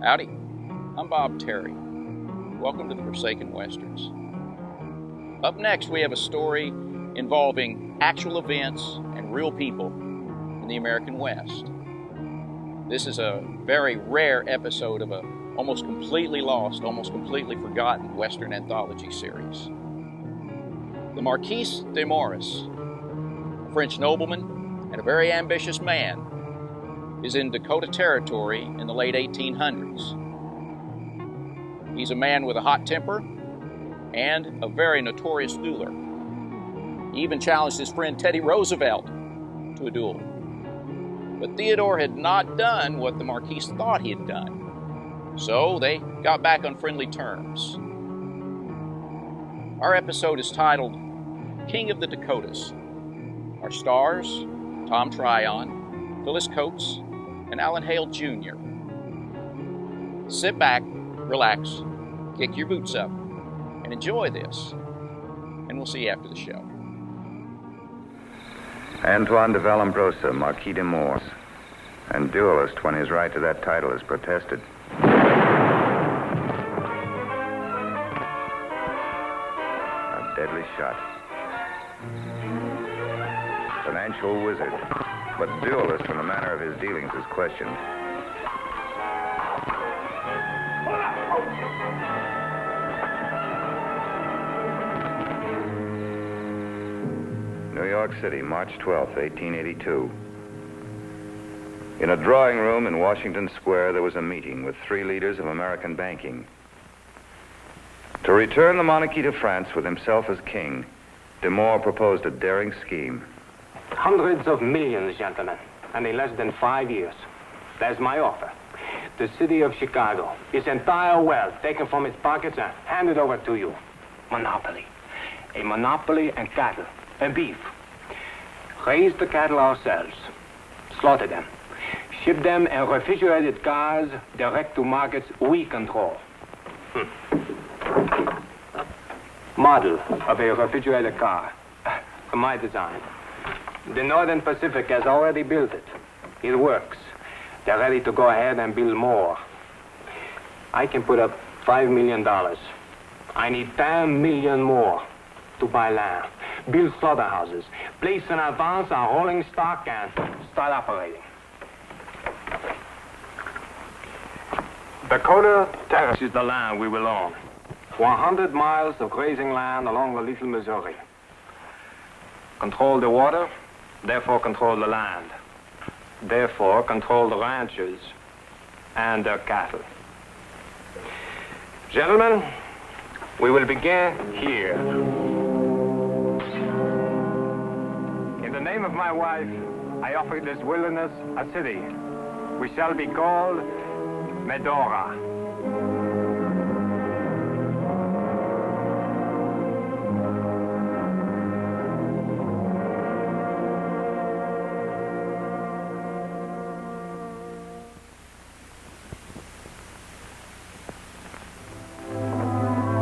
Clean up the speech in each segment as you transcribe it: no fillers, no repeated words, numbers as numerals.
Howdy, I'm Bob Terry. Welcome to the Forsaken Westerns. Up next, we have a story involving actual events and real people in the American West. This is a very rare episode of a almost completely lost, almost completely forgotten Western anthology series. The Marquis de Morris, a French nobleman and a very ambitious man, is in Dakota Territory in the late 1800s. He's a man with a hot temper and a very notorious dueler. He even challenged his friend Teddy Roosevelt to a duel. But Theodore had not done what the Marquis thought he had done, so they got back on friendly terms. Our episode is titled King of the Dakotas. Our stars, Tom Tryon, Phyllis Coates, and Alan Hale Jr. Sit back, relax, kick your boots up, and enjoy this. And we'll see you after the show. Antoine de Vallombrosa, Marquis de Morse, and duelist when his right to that title is protested. A deadly shot. Financial wizard, but duelist when the manner of his dealings is questioned. New York City, March 12th, 1882. In a drawing room in Washington Square, there was a meeting with three leaders of American banking. To return the monarchy to France with himself as king, de Moore proposed a daring scheme. Hundreds of millions, gentlemen, and in less than 5 years. That's my offer. The city of Chicago, its entire wealth taken from its pockets and handed over to you. Monopoly. A monopoly and cattle and beef. Raise the cattle ourselves. Slaughter them. Ship them in refrigerated cars direct to markets we control. Model of a refrigerated car. My design. The Northern Pacific has already built it. It works. They're ready to go ahead and build more. I can put up $5 million. I need 10 million more to buy land, build slaughterhouses, place in advance our rolling stock, and start operating. Dakota Terrace is the land we will own. 100 miles of grazing land along the Little Missouri. Control the water, therefore control the land. Therefore control the ranchers and their cattle. Gentlemen, we will begin here. In the name of my wife, I offer this wilderness a city. We shall be called Medora.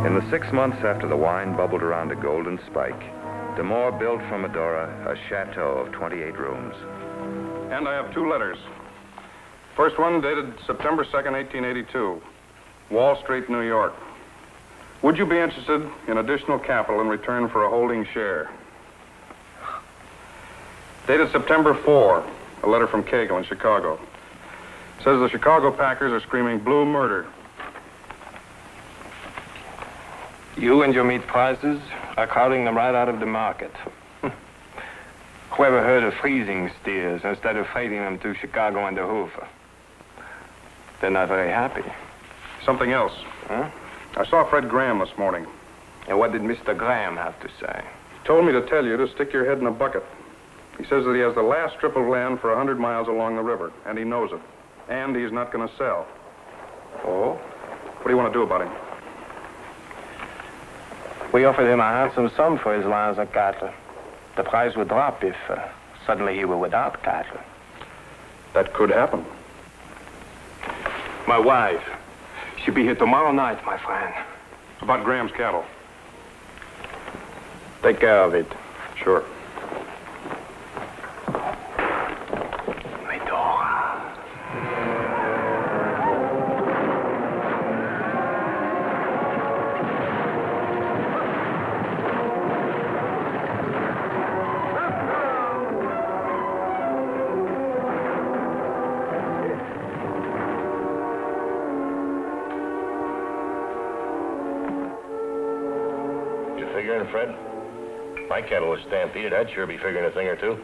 In the 6 months after the wine bubbled around a golden spike, de Moore built for Medora a chateau of 28 rooms. And I have 2 letters. First one dated September 2nd, 1882. Wall Street, New York. Would you be interested in additional capital in return for a holding share? Dated September 4, a letter from Cagle in Chicago. Says the Chicago Packers are screaming blue murder. You and your meat prices are crowding them right out of the market. Whoever heard of freezing steers instead of freighting them to Chicago and the Hoover? They're not very happy. Something else. Huh? I saw Fred Graham this morning. And what did Mr. Graham have to say? He told me to tell you to stick your head in a bucket. He says that he has the last strip of land for 100 miles along the river, and he knows it. And he's not going to sell. Oh? What do you want to do about him? We offered him a handsome sum for his lands and cattle. The price would drop if suddenly he were without cattle. That could happen. My wife, she'll be here tomorrow night, my friend. About Graham's cattle. Take care of it. Sure. Medora. figuring, Fred? My cattle was stampeded. I'd sure be figuring a thing or two.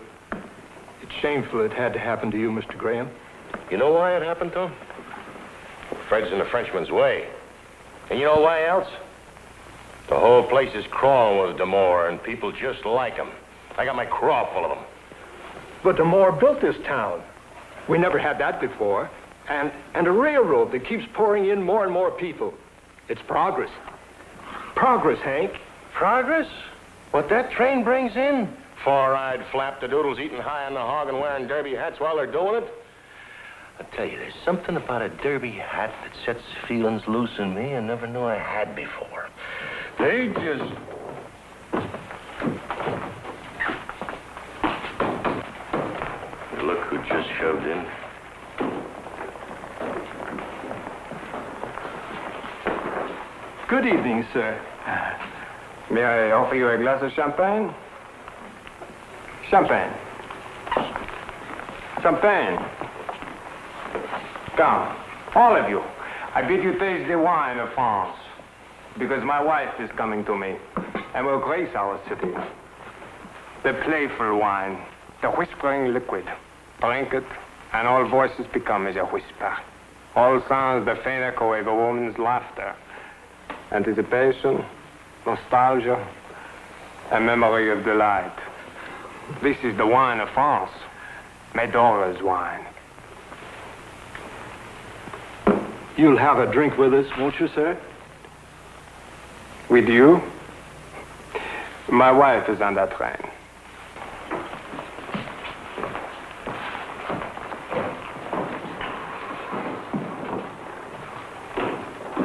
It's shameful it had to happen to you, Mr. Graham. You know why it happened, Tom? Fred's in the Frenchman's way. And you know why else? The whole place is crawling with Demore, and people just like him. I got my craw full of them. But the Moore built this town. We never had that before. And a railroad that keeps pouring in more and more people. It's progress. Progress, Hank. Progress? What that train brings in? Four-eyed flap-the-doodles eating high on the hog and wearing derby hats while they're doing it? I tell you, there's something about a derby hat that sets feelings loose in me I never knew I had before. They just... Look who just shoved in. Good evening, sir. May I offer you a glass of champagne? Champagne. Champagne. Come, all of you. I bid you taste the wine of France, because my wife is coming to me and will grace our city. The playful wine, the whispering liquid. Drink it, and all voices become as a whisper. All sounds the faint echo of a woman's laughter. Anticipation, nostalgia, a memory of delight. This is the wine of France, Medora's wine. You'll have a drink with us, won't you, sir? With you? My wife is on that train.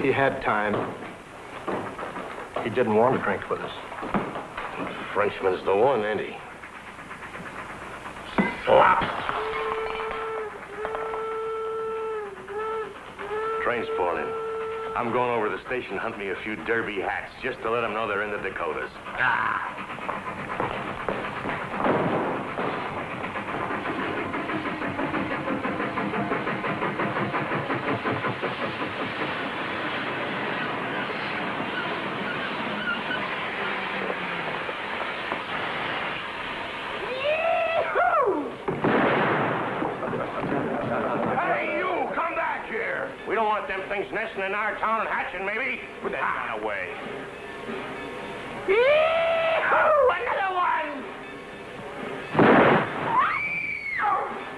He had time. He didn't want to drink with us. Frenchman's the one, ain't he? Slop. Train's pulling in. I'm going over to the station to hunt me a few derby hats just to let them know they're in the Dakotas. We don't want them things nesting in our town and hatching, maybe. Put that gun away. Yee-hoo! Another one!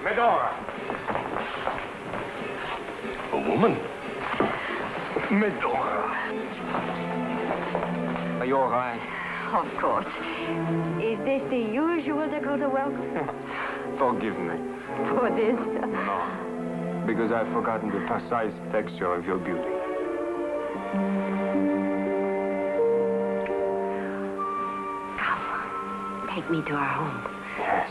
Medora. A woman? Medora. Are you all right? Of course. Is this the usual Dakota welcome? Forgive me. For this? No. Because I've forgotten the precise texture of your beauty. Come, take me to our home. Yes.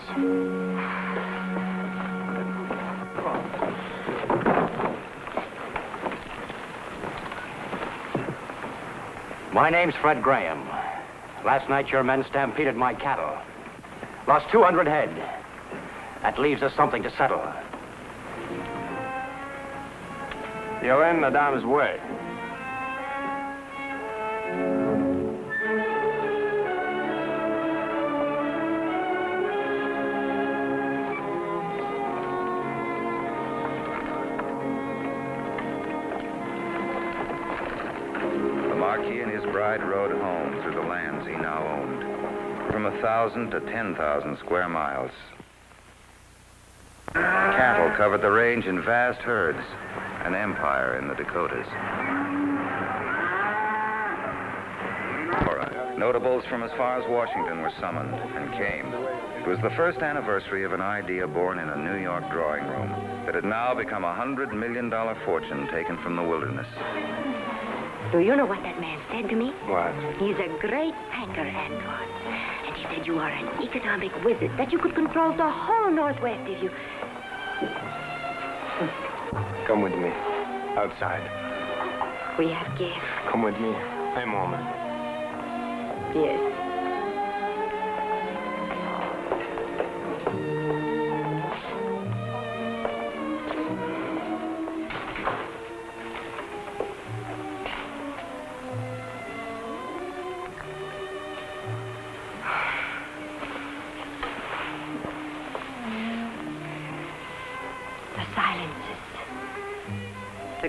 My name's Fred Graham. Last night your men stampeded my cattle. Lost 200 head. That leaves us something to settle. You're in Madame's way. The Marquis and his bride rode home through the lands he now owned, from 1,000 to 10,000 square miles. Cattle covered the range in vast herds, an empire in the Dakotas. Notables from as far as Washington were summoned and came. It was the first anniversary of an idea born in a New York drawing room that had now become a $100 million fortune taken from the wilderness. Do you know what that man said to me? What? He's a great packer, Antoine. And he said you are an economic wizard, that you could control the whole Northwest if you... Come with me. Outside. We have guests. Come with me. A moment. Yes.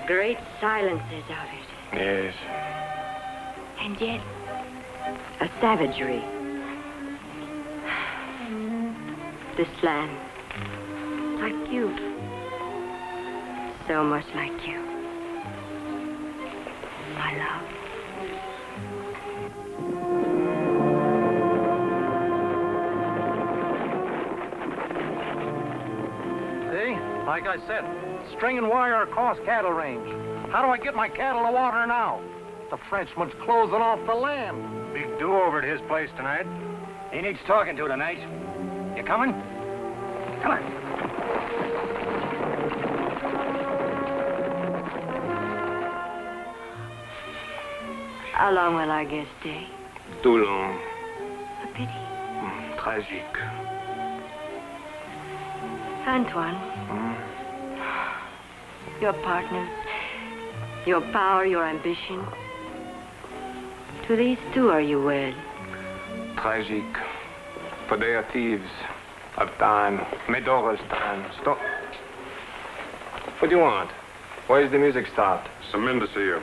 great silences of it. Yes. And yet, a savagery. This land, like you. So much like you. My love. See? Like I said, string and wire across cattle range. How do I get my cattle to water now? The Frenchman's closing off the land. Big do-over at his place tonight. He needs talking to tonight. You coming? Come on. How long will our guest stay? Too long. A pity. Tragique. Antoine. Your partners, your power, your ambition. To these two are you wed? Tragique. For they are thieves of time. Medora's time. Stop. What do you want? Why is the music stopped? Some men to see you.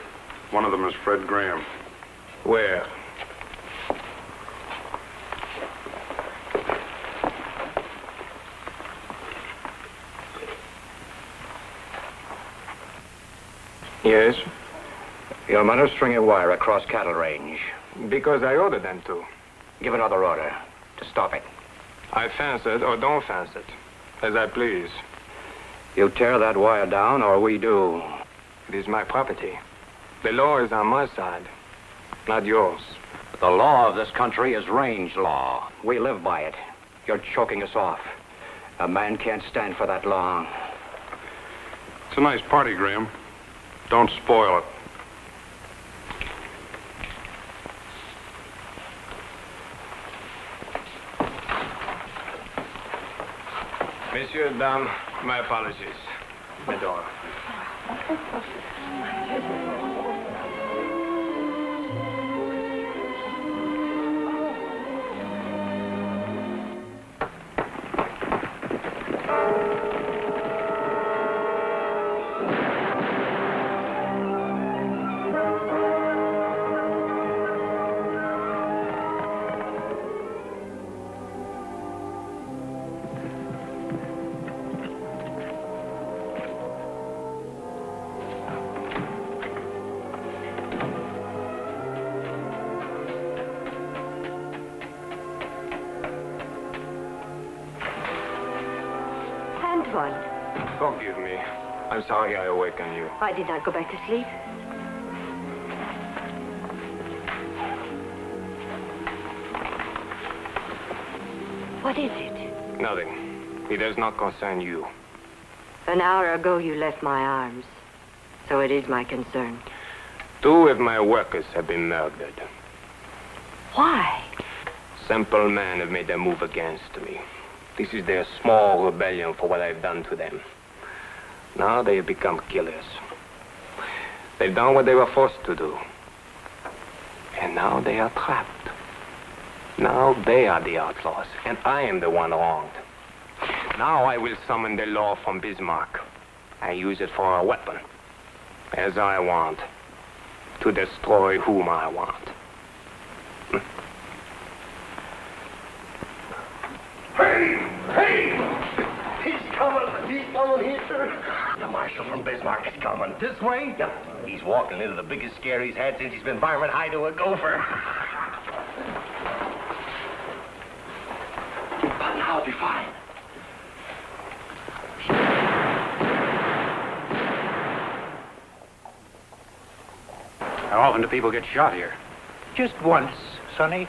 One of them is Fred Graham. Where? Yes, Your men are stringing wire across cattle range. because I ordered them to. Give another order to stop it. I fence it or don't fence it, as I please. You tear that wire down or we do. It is my property. The law is on my side, not yours. The law of this country is range law. We live by it. You're choking us off. A man can't stand for that long. It's a nice party, Graham. Don't spoil it. Monsieur, dame, my apologies. Medora. Antoine, Forgive me. I'm sorry I awakened you. I did not go back to sleep. What is it? Nothing. It does not concern you. An hour ago you left my arms, so it is my concern. 2 of my workers have been murdered. Why? Simple men have made a move against me. This is their small rebellion for what I've done to them. Now they have become killers. They've done what they were forced to do. And now they are trapped. Now they are the outlaws, and I am the one wronged. Now I will summon the law from Bismarck and use it for a weapon, as I want, to destroy whom I want. Hey! He's coming here, sir. The marshal from Bismarck is coming. This way? Yep. He's walking into the biggest scare he's had since he's been fireman high to a gopher. But now I'll be fine. How often do people get shot here? Just once, Sonny.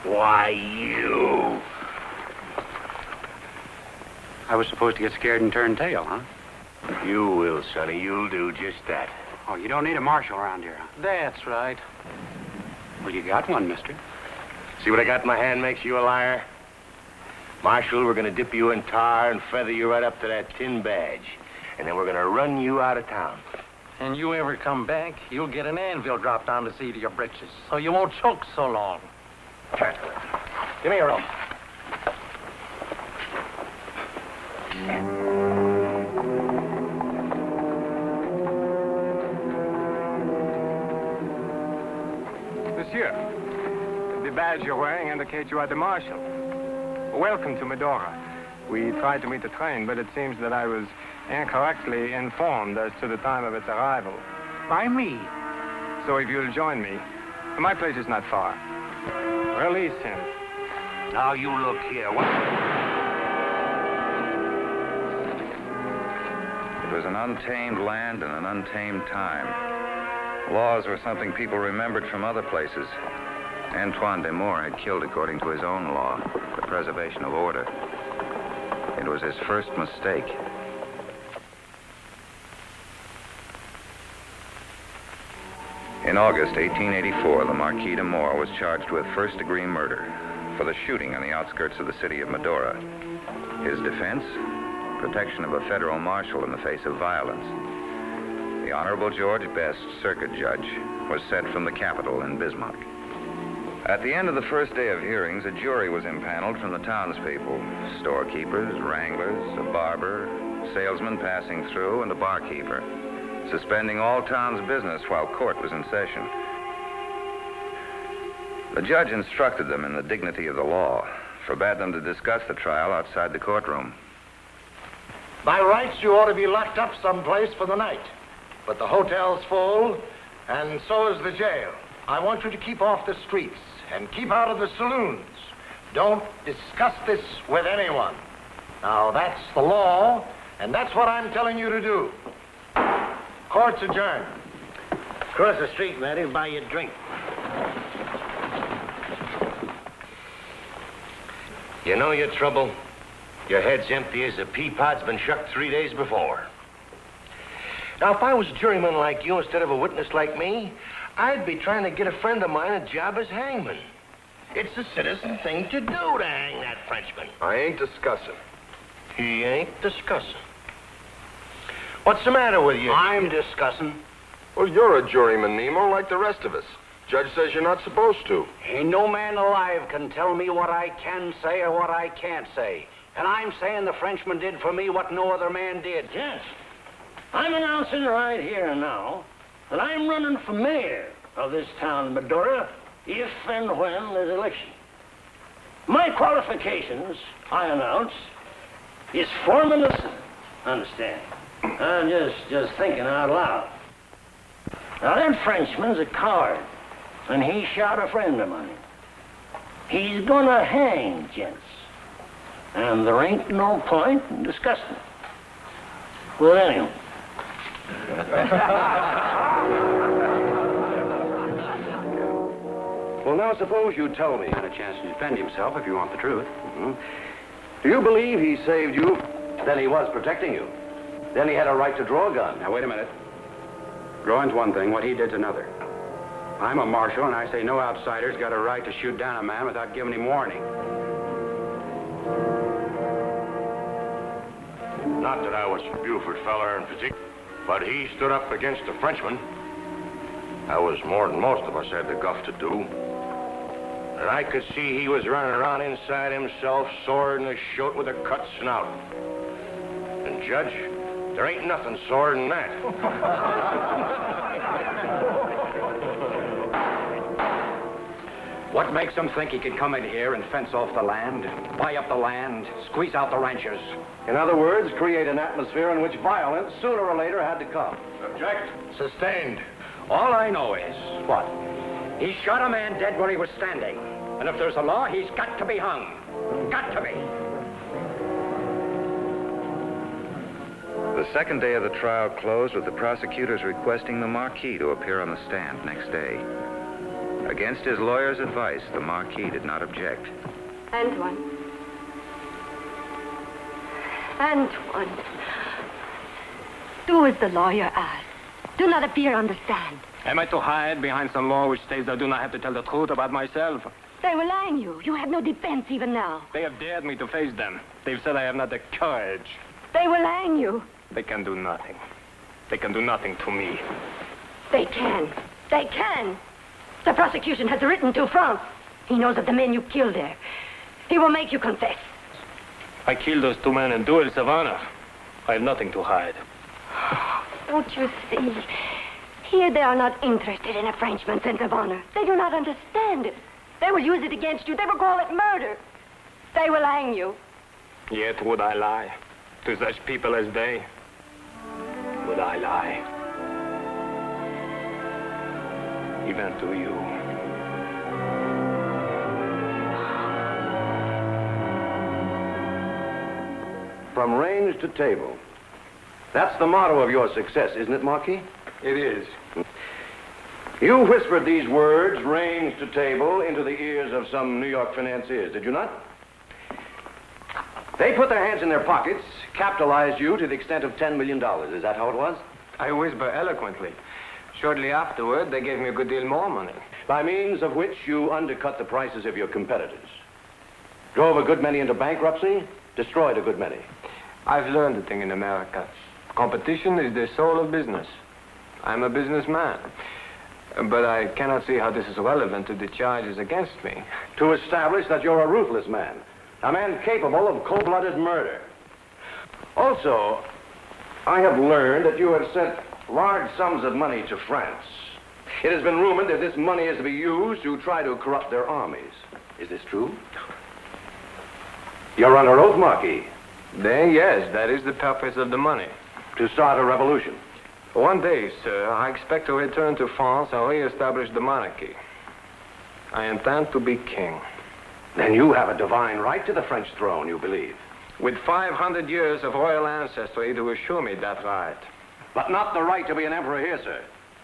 Why, you. I was supposed to get scared and turn tail, huh? You will, Sonny. You'll do just that. Oh, you don't need a marshal around here, huh? That's right. Well, you got one, mister. See what I got in my hand makes you a liar? Marshal, we're going to dip you in tar and feather you right up to that tin badge. And then we're going to run you out of town. And you ever come back, you'll get an anvil dropped down the seat of your britches, so you won't choke so long. Give me your rope. Monsieur, the badge you're wearing indicates you are the Marshal. Welcome to Medora. We tried to meet the train, but it seems that I was incorrectly informed as to the time of its arrival. By me. So if you'll join me, my place is not far. Release him. Now you look here. What? It was an untamed land and an untamed time. Laws were something people remembered from other places. Antoine Desmours had killed according to his own law, the preservation of order. It was his first mistake. In August 1884, the Marquis de Moore was charged with first-degree murder for the shooting on the outskirts of the city of Medora. His defense? Protection of a federal marshal in the face of violence. The Honorable George Best, circuit judge, was sent from the capital in Bismarck. At the end of the first day of hearings, a jury was impaneled from the townspeople, storekeepers, wranglers, a barber, salesman passing through, and a barkeeper, suspending all town's business while court was in session. The judge instructed them in the dignity of the law, forbade them to discuss the trial outside the courtroom. By rights, you ought to be locked up someplace for the night. But the hotel's full, and so is the jail. I want you to keep off the streets and keep out of the saloons. Don't discuss this with anyone. Now, that's the law, and that's what I'm telling you to do. Court's adjourned. Cross the street, Matty, buy you a drink. You know your trouble? Your head's empty as a pea pod's been shucked 3 days before. Now, if I was a juryman like you instead of a witness like me, I'd be trying to get a friend of mine a job as hangman. It's a citizen thing to do to hang that Frenchman. I ain't discussing. He ain't discussing. What's the matter with you? I'm discussing. Well, you're a juryman, Nemo, like the rest of us. Judge says you're not supposed to. Ain't no man alive can tell me what I can say or what I can't say. And I'm saying the Frenchman did for me what no other man did. Yes. I'm announcing right here and now that I'm running for mayor of this town, Medora, if and when there's election. My qualifications, I announce, is forming a citizen. Understand? I'm just thinking out loud. Now, that Frenchman's a coward, and he shot a friend of mine. He's gonna hang, gents. And there ain't no point in discussing it. Well, anyway. Well, now, suppose you tell me. Had a chance to defend himself if you want the truth. Do you believe he saved you? Then he was protecting you. Then he had a right to draw a gun. Now, wait a minute. Drawing's one thing, what he did's another. I'm a marshal, and I say no outsider's got a right to shoot down a man without giving him warning. Not that I was a Buford feller in physique, but he stood up against a Frenchman. That was more than most of us had the guff to do. And I could see he was running around inside himself, sword in his shoat with a cut snout. And, Judge, there ain't nothing sorer than that. What makes him think he can come in here and fence off the land, buy up the land, squeeze out the ranchers? In other words, create an atmosphere in which violence sooner or later had to come. Object. Sustained. All I know is, what? He shot a man dead where he was standing. And if there's a law, he's got to be hung. Got to be. The second day of the trial closed with the prosecutors requesting the Marquis to appear on the stand next day. Against his lawyer's advice, the Marquis did not object. Antoine. Antoine. Do as the lawyer asks. Do not appear on the stand. Am I to hide behind some law which states I do not have to tell the truth about myself? They were lying you. You had no defense even now. They have dared me to face them. They've said I have not the courage. They were lying you. They can do nothing. They can do nothing to me. They can. They can. The prosecution has written to France. He knows of the men you killed there. He will make you confess. I killed those 2 men in duels of honor. I have nothing to hide. Don't you see? Here they are not interested in a Frenchman's sense of honor. They do not understand it. They will use it against you. They will call it murder. They will hang you. Yet would I lie to such people as they? Would I lie? Even to you. From range to table. That's the motto of your success, isn't it, Marquis? It is. You whispered these words, range to table, into the ears of some New York financiers, did you not? They put their hands in their pockets, capitalized you to the extent of $10 million. Is that how it was? I whisper eloquently. Shortly afterward, they gave me a good deal more money. By means of which you undercut the prices of your competitors. Drove a good many into bankruptcy, destroyed a good many. I've learned a thing in America. Competition is the soul of business. I'm a businessman. But I cannot see how this is relevant to the charges against me. To establish that you're a ruthless man. A man capable of cold-blooded murder. Also, I have learned that you have sent large sums of money to France. It has been rumored that this money is to be used to try to corrupt their armies. Is this true? You're under oath, Marquis. Then, yes, that is the purpose of the money. To start a revolution. One day, sir, I expect to return to France and re-establish the monarchy. I intend to be king. Then you have a divine right to the French throne, you believe. With 500 years of royal ancestry to assure me that right. But not the right to be an emperor here, sir.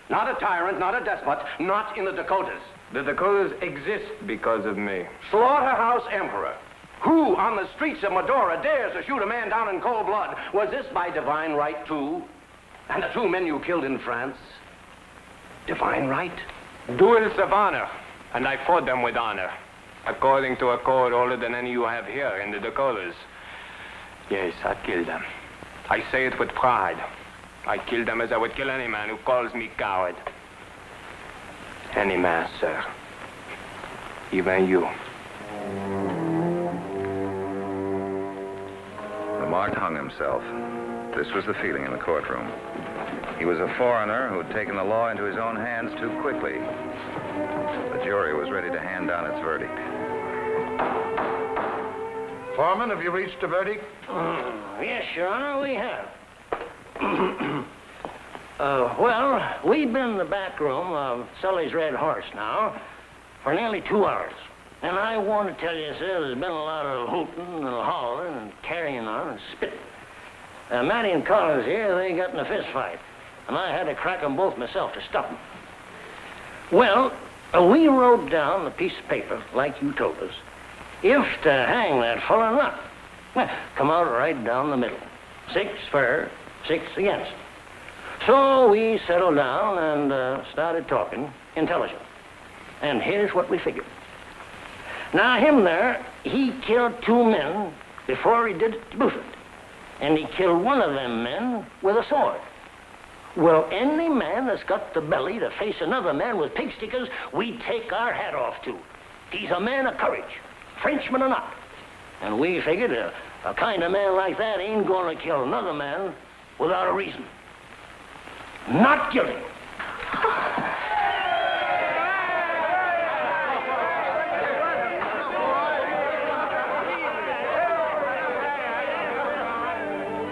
Not a tyrant, not a despot, not in the Dakotas. The Dakotas exist because of me. Slaughterhouse emperor. Who on the streets of Medora dares to shoot a man down in cold blood? Was this by divine right, too? And the 2 men you killed in France? Divine right? Duels of honor, and I fought them with honor. According to a code older than any you have here in the Dakotas. Yes, I killed them. I say it with pride. I killed them as I would kill any man who calls me coward. Any man, sir. Even you. Lamar hung himself. This was the feeling in the courtroom. He was a foreigner who had taken the law into his own hands too quickly. The jury was ready to hand down its verdict. Foreman, have you reached a verdict? Yes, Your Honor, we have. Well, we've been in the back room of Sully's Red Horse now for nearly 2 hours. And I want to tell you, sir, there's been a lot of hooting and hollering and carrying on and spitting. Matty and Collins here, they got in a fist fight. And I had to crack them both myself to stop them. Well, we wrote down a piece of paper, like you told us, if to hang that fellow or not. Well, come out right down the middle. 6 for, 6 against. So we settled down and started talking intelligent. And here's what we figured. Now, him there, he killed 2 men before he did it to Buford. And he killed one of them men with a sword. Well, any man that's got the belly to face another man with pig stickers, we take our hat off to. He's a man of courage, Frenchman or not. And we figured a kind of man like that ain't going to kill another man without a reason. Not guilty.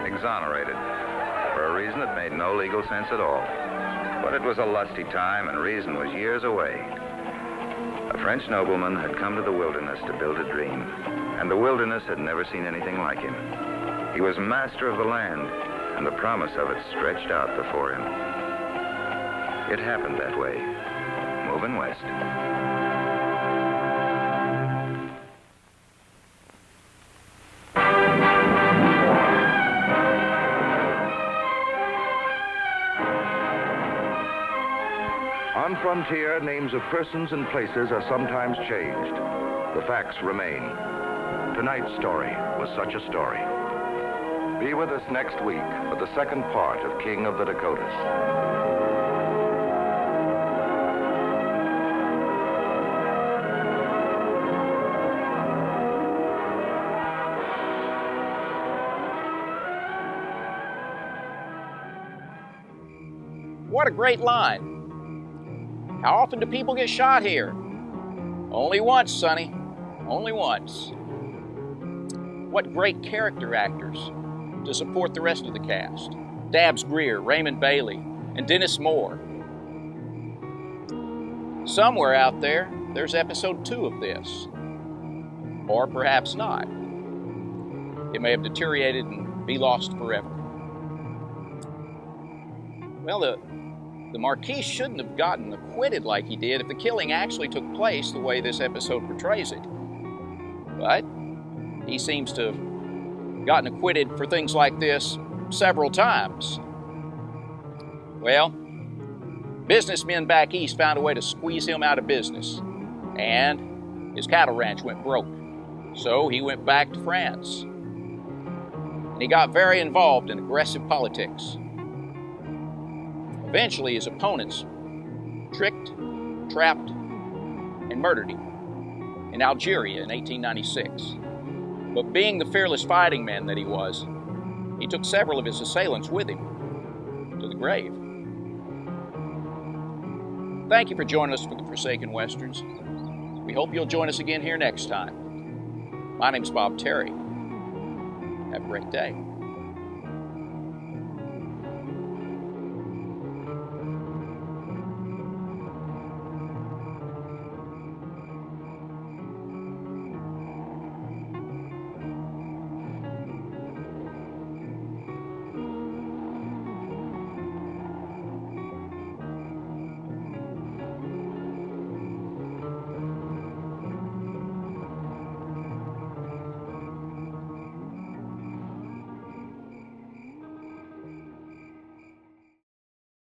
Exonerated. For a reason that made no legal sense at all. But it was a lusty time, and reason was years away. A French nobleman had come to the wilderness to build a dream, and the wilderness had never seen anything like him. He was master of the land, and the promise of it stretched out before him. It happened that way, moving west. On Frontier, names of persons and places are sometimes changed. The facts remain. Tonight's story was such a story. Be with us next week for the second part of King of the Dakotas. What a great line. How often do people get shot here? Only once, Sonny. Only once. What great character actors to support the rest of the cast. Dabbs Greer, Raymond Bailey, and Dennis Moore. Somewhere out there, there's episode 2 of this. Or perhaps not. It may have deteriorated and be lost forever. Well, the Marquis shouldn't have gotten acquitted like he did if the killing actually took place the way this episode portrays it. But he seems to have gotten acquitted for things like this several times. Well, businessmen back east found a way to squeeze him out of business, and his cattle ranch went broke. So he went back to France. And he got very involved in aggressive politics. Eventually, his opponents tricked, trapped, and murdered him in Algeria in 1896. But being the fearless fighting man that he was, he took several of his assailants with him to the grave. Thank you for joining us for the Forsaken Westerns. We hope you'll join us again here next time. My name's Bob Terry. Have a great day.